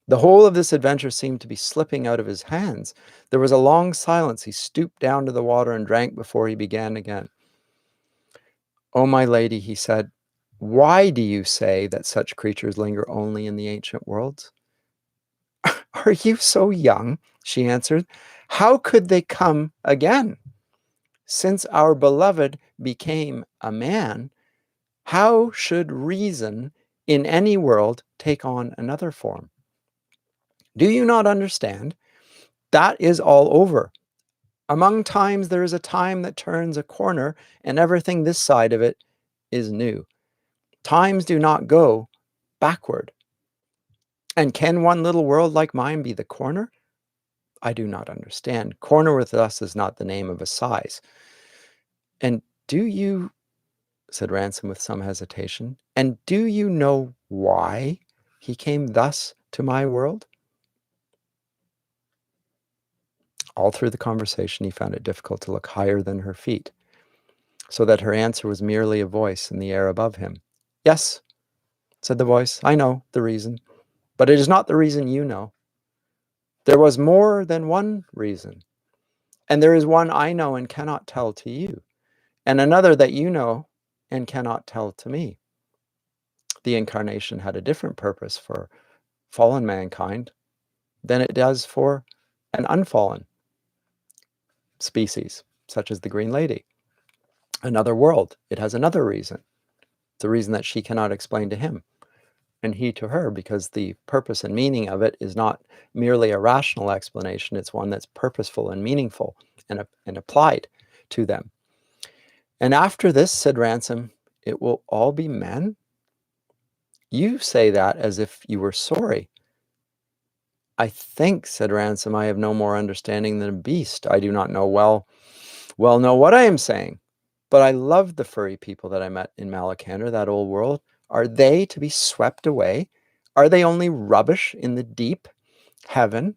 The whole of this adventure seemed to be slipping out of his hands. There was a long silence. He stooped down to the water and drank before he began again. Oh, my lady, he said, why do you say that such creatures linger only in the ancient worlds? Are you so young? She answered. How could they come again? Since our beloved became a man, how should reason in any world take on another form? Do you not understand? That is all over. Among times there is a time that turns a corner, and everything this side of it is new. Times do not go backward. And can one little world like mine be the corner? I do not understand. Corner with us is not the name of a size. And do you, said Ransom with some hesitation, and do you know why he came thus to my world? All through the conversation, he found it difficult to look higher than her feet, so that her answer was merely a voice in the air above him. Yes, said the voice, I know the reason, but it is not the reason you know. There was more than one reason, and there is one I know and cannot tell to you, and another that you know and cannot tell to me. The Incarnation had a different purpose for fallen mankind than it does for an unfallen species, such as the Green Lady. Another world, it has another reason. It's a reason that she cannot explain to him, and he to her, because the purpose and meaning of it is not merely a rational explanation, it's one that's purposeful and meaningful and applied to them. And after this, said Ransom, it will all be men? You say that as if you were sorry. I think, said Ransom, I have no more understanding than a beast. I do not know well know what I am saying. But I love the furry people that I met in Malacandra, that old world. Are they to be swept away? Are they only rubbish in the deep heaven?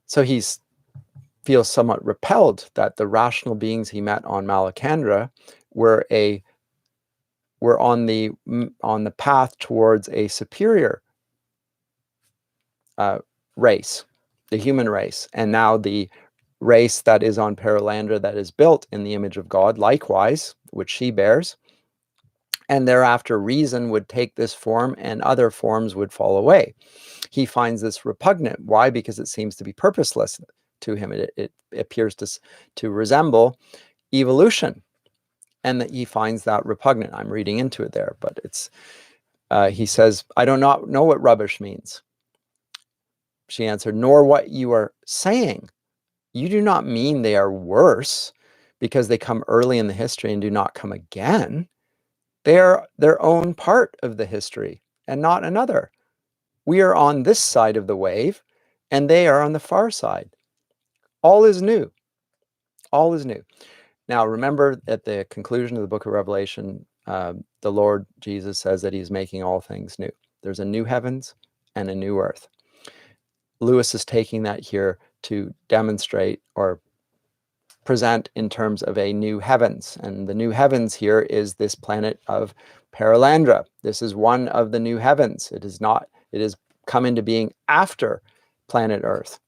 So he feels somewhat repelled that the rational beings he met on Malacandra were on the path towards a superior race, the human race, and now the race that is on Perelandra that is built in the image of God, likewise, which she bears. And thereafter reason would take this form and other forms would fall away. He finds this repugnant. Why? Because it seems to be purposeless to him. It appears to resemble evolution, and that he finds that repugnant. I'm reading into it there, but He says, I do not know what rubbish means. She answered, nor what you are saying. You do not mean they are worse because they come early in the history and do not come again. They are their own part of the history and not another. We are on this side of the wave and they are on the far side. All is new. All is new. Now, remember at the conclusion of the book of Revelation, the Lord Jesus says that he's making all things new. There's a new heavens and a new earth. Lewis is taking that here to demonstrate or present in terms of a new heavens. And the new heavens here is this planet of Perelandra. This is one of the new heavens. It has come into being after planet Earth.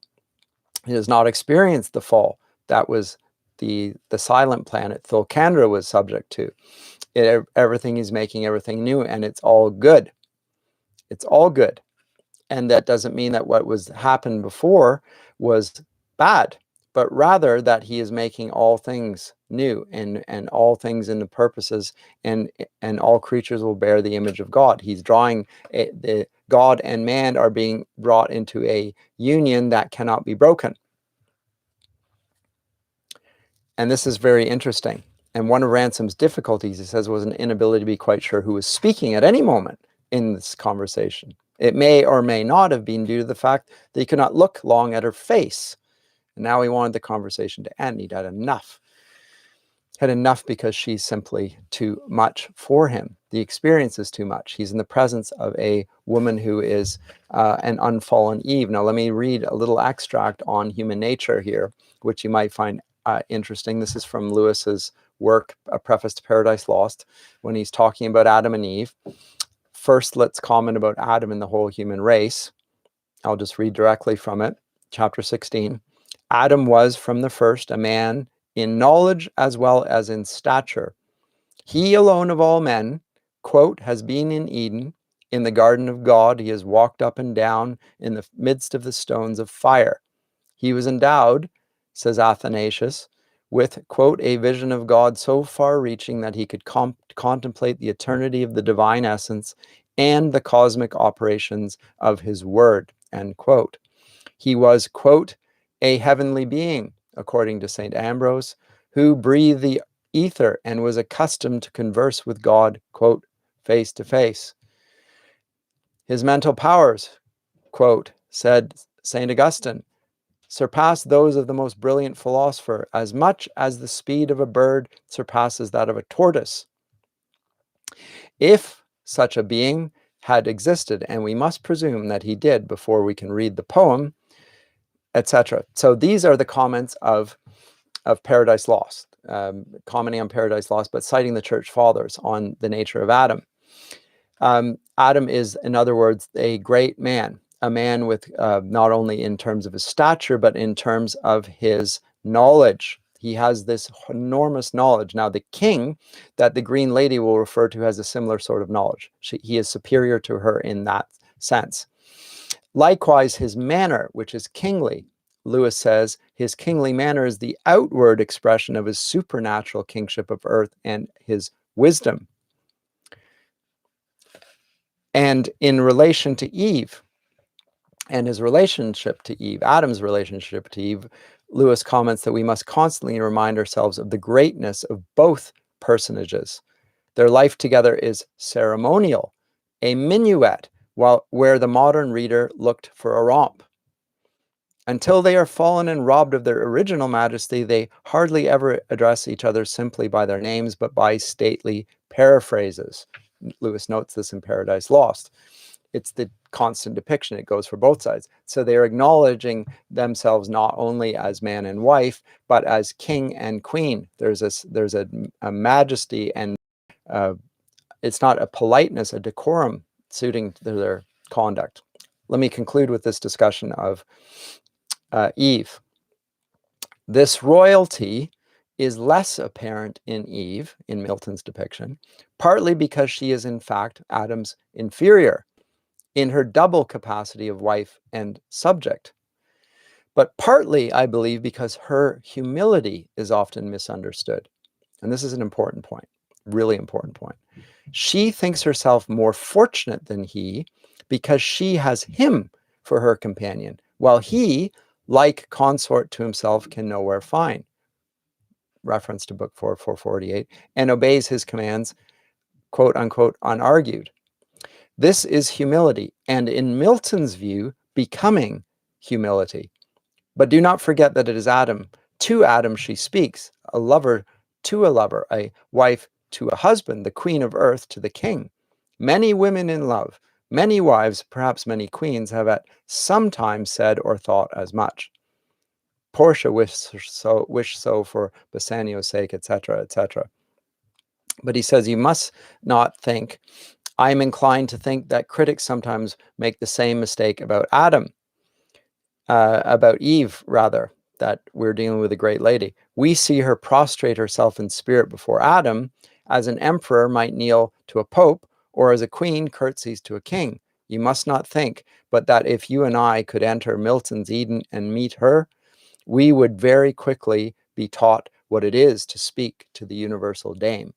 It has not experienced the fall that was the silent planet Thulcandra was subject to. Everything is making everything new, and it's all good. It's all good. And that doesn't mean that what was happened before was bad, but rather that he is making all things new and all things into purposes, and all creatures will bear the image of God. He's drawing the God and man are being brought into a union that cannot be broken. And this is very interesting. And one of Ransom's difficulties, he says, was an inability to be quite sure who was speaking at any moment in this conversation. It may or may not have been due to the fact that he could not look long at her face. And now he wanted the conversation to end. He'd had enough. Had enough because she's simply too much for him. The experience is too much. He's in the presence of a woman who is an unfallen Eve. Now let me read a little extract on human nature here, which you might find interesting. This is from Lewis's work, A Preface to Paradise Lost, when he's talking about Adam and Eve. First, let's comment about Adam and the whole human race. I'll just read directly from it. Chapter 16. Adam was from the first a man in knowledge as well as in stature. He alone of all men, quote, has been in Eden. In the garden of God, he has walked up and down in the midst of the stones of fire. He was endowed, says Athanasius, with, quote, a vision of God so far-reaching that he could contemplate the eternity of the divine essence and the cosmic operations of his word, end quote. He was, quote, a heavenly being, according to St. Ambrose, who breathed the ether and was accustomed to converse with God, quote, face to face. His mental powers, quote, said St. Augustine, surpass those of the most brilliant philosopher as much as the speed of a bird surpasses that of a tortoise. If such a being had existed, and we must presume that he did before we can read the poem, etc. So these are the comments of Paradise Lost, commenting on Paradise Lost, but citing the church fathers on the nature of Adam. Adam is, in other words, a great man, a man with not only in terms of his stature, but in terms of his knowledge. He has this enormous knowledge. Now, the king that the Green Lady will refer to has a similar sort of knowledge. He is superior to her in that sense. Likewise, his manner, which is kingly. Lewis says his kingly manner is the outward expression of his supernatural kingship of earth and his wisdom. And in relation to Eve and his relationship to Eve, Adam's relationship to Eve, Lewis comments that we must constantly remind ourselves of the greatness of both personages. Their life together is ceremonial, a minuet, where the modern reader looked for a romp. Until they are fallen and robbed of their original majesty, they hardly ever address each other simply by their names, but by stately paraphrases. Lewis notes this in Paradise Lost. It's the constant depiction. It goes for both sides. So they're acknowledging themselves not only as man and wife, but as king and queen. There's a majesty, and it's not a politeness, a decorum suiting their conduct. Let me conclude with this discussion of Eve. This royalty is less apparent in Eve, in Milton's depiction, partly because she is in fact Adam's inferior in her double capacity of wife and subject, but partly, I believe, because her humility is often misunderstood. And this is an important point. Really important point. She thinks herself more fortunate than he because she has him for her companion, while he, like consort to himself, can nowhere find. Reference to book 448, and obeys his commands, quote unquote, unargued. This is humility, and in Milton's view, becoming humility. But do not forget that it is Adam. To Adam she speaks, a lover to a lover, a wife to a husband, the queen of earth to the king. Many women in love, many wives, perhaps many queens, have at some time said or thought as much. Portia wished so for Bassanio's sake, etc., etc. But he says, you must not think, I am inclined to think that critics sometimes make the same mistake about about Eve, rather, that we're dealing with a great lady. We see her prostrate herself in spirit before Adam, as an emperor might kneel to a pope, or as a queen curtsies to a king. You must not think, but that if you and I could enter Milton's Eden and meet her, we would very quickly be taught what it is to speak to the universal dame.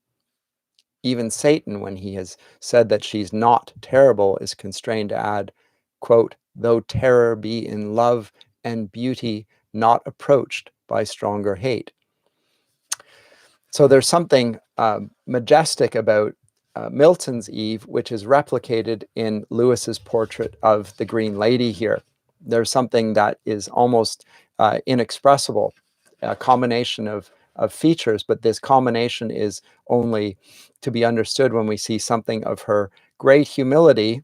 Even Satan, when he has said that she's not terrible, is constrained to add, quote, though terror be in love and beauty not approached by stronger hate. So there's something majestic about Milton's Eve, which is replicated in Lewis's portrait of the Green Lady here. There's something that is almost inexpressible, a combination of features, but this combination is only to be understood when we see something of her great humility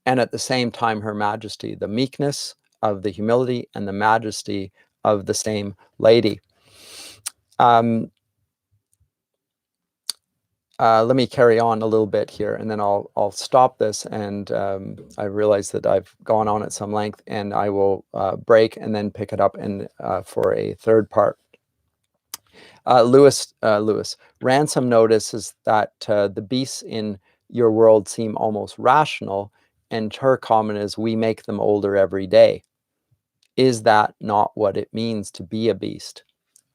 and at the same time her majesty, the meekness of the humility and the majesty of the same lady. Let me carry on a little bit here, and then I'll stop this. And I realize that I've gone on at some length, and I will break and then pick it up and for a third part. Ransom notices that the beasts in your world seem almost rational, and her comment is, we make them older every day. Is that not what it means to be a beast?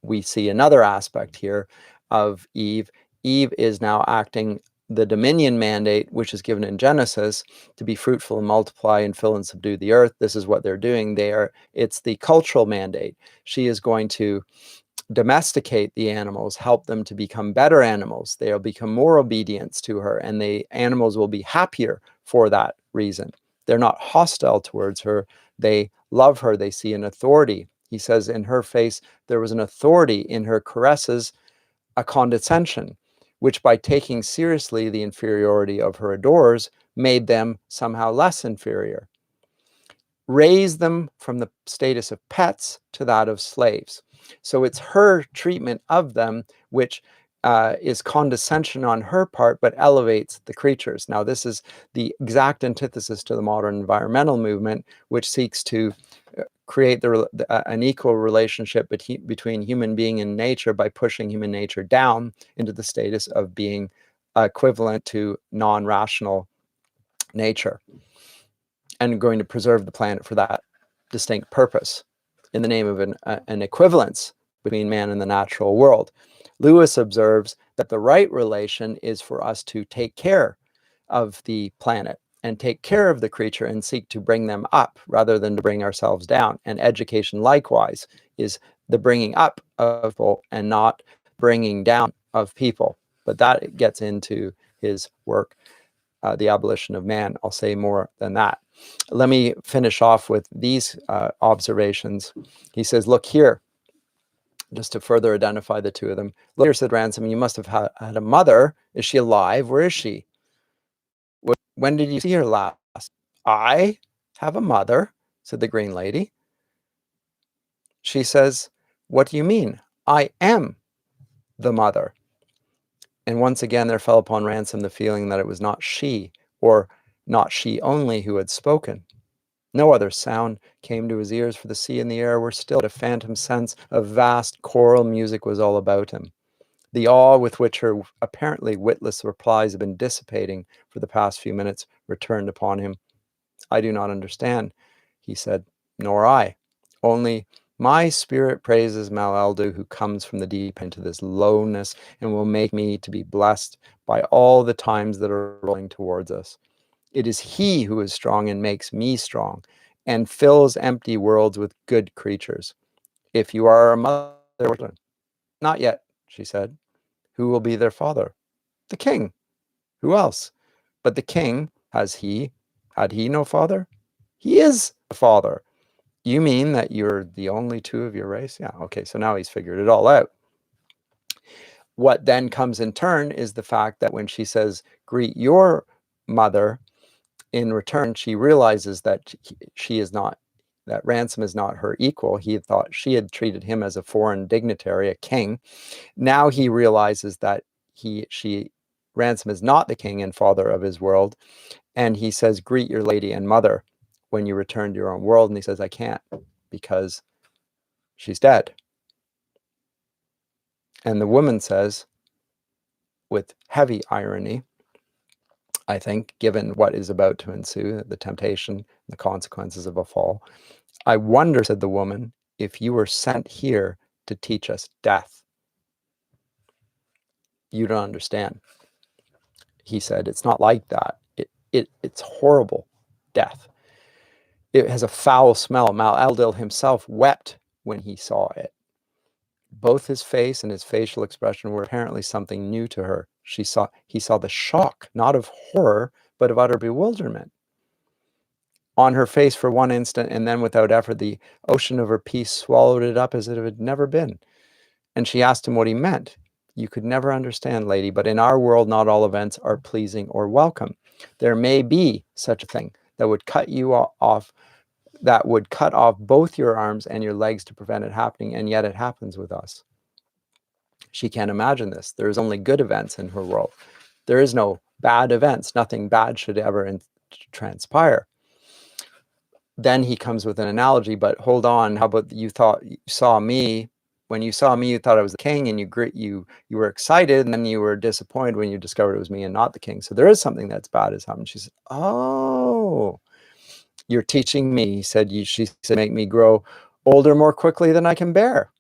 We see another aspect here of Eve. Eve is now acting the dominion mandate, which is given in Genesis, to be fruitful and multiply and fill and subdue the earth. This is what they're doing. It's the cultural mandate. She is going to domesticate the animals, help them to become better animals. They'll become more obedient to her, and the animals will be happier for that reason. They're not hostile towards her. They love her. They see an authority. He says in her face, there was an authority, in her caresses, a condescension, which by taking seriously the inferiority of her adorers, made them somehow less inferior. Raised them from the status of pets to that of slaves. So it's her treatment of them which is condescension on her part, but elevates the creatures. Now, this is the exact antithesis to the modern environmental movement, which seeks to create an equal relationship between human being and nature by pushing human nature down into the status of being equivalent to non-rational nature, and going to preserve the planet for that distinct purpose in the name of an equivalence between man and the natural world. Lewis observes that the right relation is for us to take care of the planet and take care of the creature and seek to bring them up rather than to bring ourselves down. And education, likewise, is the bringing up of people and not bringing down of people. But that gets into his work, The Abolition of Man. I'll say more than that. Let me finish off with these observations. He says, look here, just to further identify the two of them. Look here, said Ransom, you must have had a mother. Is she alive? Where is she? When did you see her last? I have a mother, said the Green Lady. She says, what do you mean? I am the mother. And once again, there fell upon Ransom the feeling that it was not she, or not she only, who had spoken. No other sound came to his ears, for the sea and the air were still. A phantom sense of vast choral music was all about him. The awe with which her apparently witless replies had been dissipating for the past few minutes returned upon him. I do not understand, he said. Nor I. Only My spirit praises Maleldu, who comes from the deep into this lowness and will make me to be blessed by all the times that are rolling towards us. It is he who is strong and makes me strong and fills empty worlds with good creatures. If you are a mother, not yet, she said. Who will be their father? The king. Who else? But the king, had he no father? He is the father. You mean that you're the only two of your race? Yeah, okay, so now he's figured it all out. What then comes in turn is the fact that when she says, greet your mother, in return, she realizes that she is not, that Ransom is not her equal. He thought she had treated him as a foreign dignitary, a king. Now he realizes that Ransom is not the king and father of his world. And he says, greet your lady and mother when you return to your own world. And he says, I can't, because she's dead. And the woman says, with heavy irony, I think, given what is about to ensue, the temptation, the consequences of a fall, I wonder, said the woman, if you were sent here to teach us death. You don't understand. He said, it's not like that. It's horrible death. It has a foul smell. Mal-Eldil himself wept when he saw it. Both his face and his facial expression were apparently something new to her. He saw the shock, not of horror, but of utter bewilderment on her face for one instant, and then without effort, the ocean of her peace swallowed it up as if it had never been. And she asked him what he meant. You could never understand, lady, but in our world, not all events are pleasing or welcome. There may be such a thing that would cut you off, that would cut off both your arms and your legs to prevent it happening, and yet it happens with us. She can't imagine this. There's only good events in her world. There is no bad events. Nothing bad should ever transpire. Then he comes with an analogy, but hold on, how about you saw me, when you saw me, you thought I was the king, and you were excited, and then you were disappointed when you discovered it was me and not the king. So there is something that's bad has happened. She said, oh, you're teaching me, she said, make me grow older more quickly than I can bear.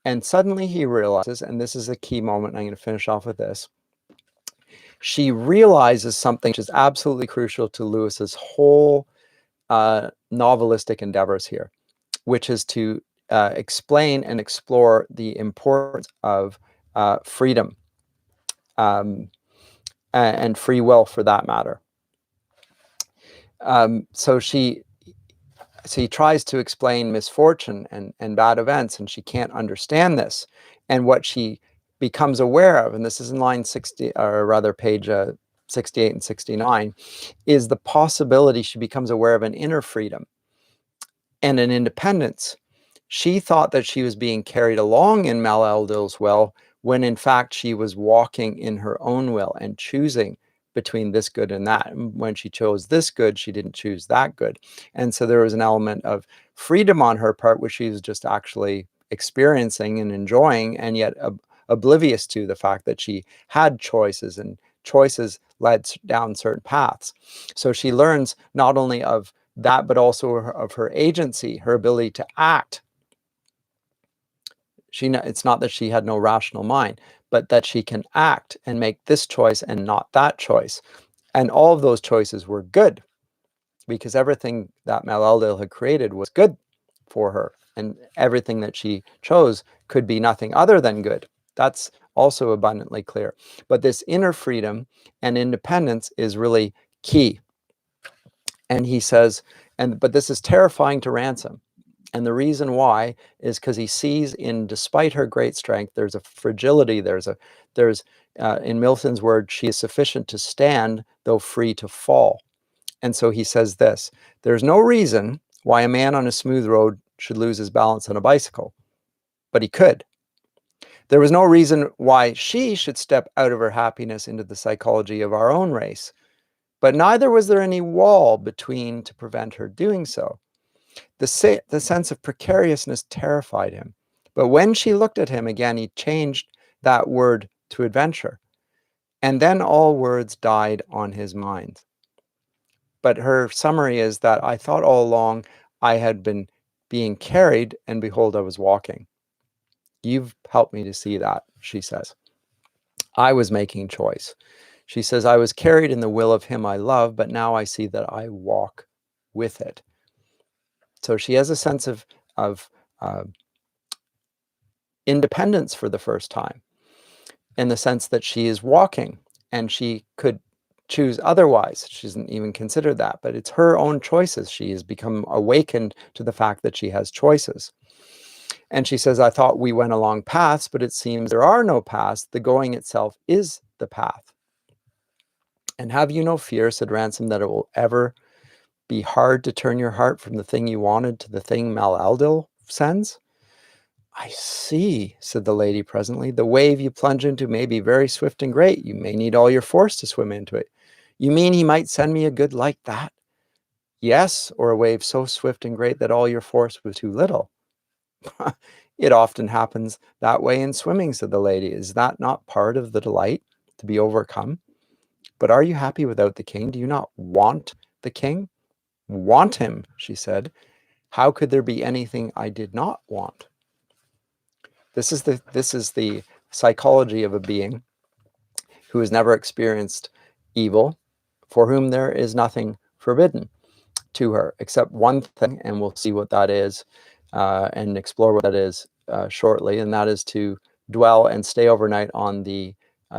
And suddenly he realizes, and this is a key moment, and I'm going to finish off with this. She realizes something which is absolutely crucial to Lewis's whole novelistic endeavors here, which is to explain and explore the importance of freedom and free will, for that matter. So he tries to explain misfortune and bad events, and she can't understand this. And what she becomes aware of, and this is in line 60, or rather page 68 and 69, is the possibility she becomes aware of an inner freedom and an independence. She thought that she was being carried along in Mal-Eldil's will, when in fact she was walking in her own will and choosing between this good and that. And when she chose this good, she didn't choose that good. And so there was an element of freedom on her part, which she was just actually experiencing and enjoying, and yet oblivious to the fact that she had choices, and choices led down certain paths. So she learns not only of that, but also of her agency, her ability to act. It's not that she had no rational mind, but that she can act and make this choice and not that choice. And all of those choices were good, because everything that Mal-Eldil had created was good for her, and everything that she chose could be nothing other than good. That's also abundantly clear. But this inner freedom and independence is really key. And he says, but this is terrifying to Ransom. And the reason why is because he sees, despite her great strength, there's a fragility, there's in Milton's word, she is sufficient to stand, though free to fall. And so he says this: there's no reason why a man on a smooth road should lose his balance on a bicycle, but he could. There was no reason why she should step out of her happiness into the psychology of our own race, but neither was there any wall between to prevent her doing so. The sense of precariousness terrified him. But when she looked at him again, he changed that word to adventure. And then all words died on his mind. But her summary is that I thought all along I had been being carried, and behold, I was walking. You've helped me to see that, she says. I was making choice. She says, I was carried in the will of him I love, but now I see that I walk with it. So she has a sense of uh, independence for the first time, in the sense that she is walking, and she could choose otherwise. She doesn't even consider that, but it's her own choices. She has become awakened to the fact that she has choices. And she says, I thought we went along paths, but it seems there are no paths. The going itself is the path. And have you no fear, said Ransom, that it will ever be hard to turn your heart from the thing you wanted to the thing Malaldil sends? I see, said the lady presently. The wave you plunge into may be very swift and great. You may need all your force to swim into it. You mean he might send me a good like that? Yes, or a wave so swift and great that all your force was too little. It often happens that way in swimming, said the lady. Is that not part of the delight, to be overcome? But are you happy without the king? Do you not want the king? Want him, she said. How could there be anything I did not want? This is the psychology of a being who has never experienced evil, for whom there is nothing forbidden to her except one thing, and we'll see what that is and explore what that is shortly, and that is to dwell and stay overnight on the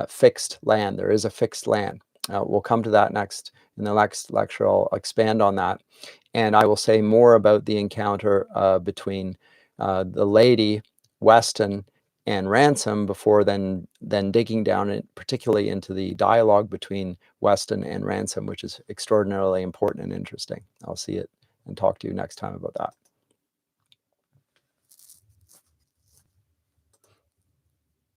fixed land. There is a fixed land. We'll come to that next. In the next lecture, I'll expand on that, and I will say more about the encounter between the lady, Weston, and Ransom before then digging down particularly into the dialogue between Weston and Ransom, which is extraordinarily important and interesting. I'll see it and talk to you next time about that.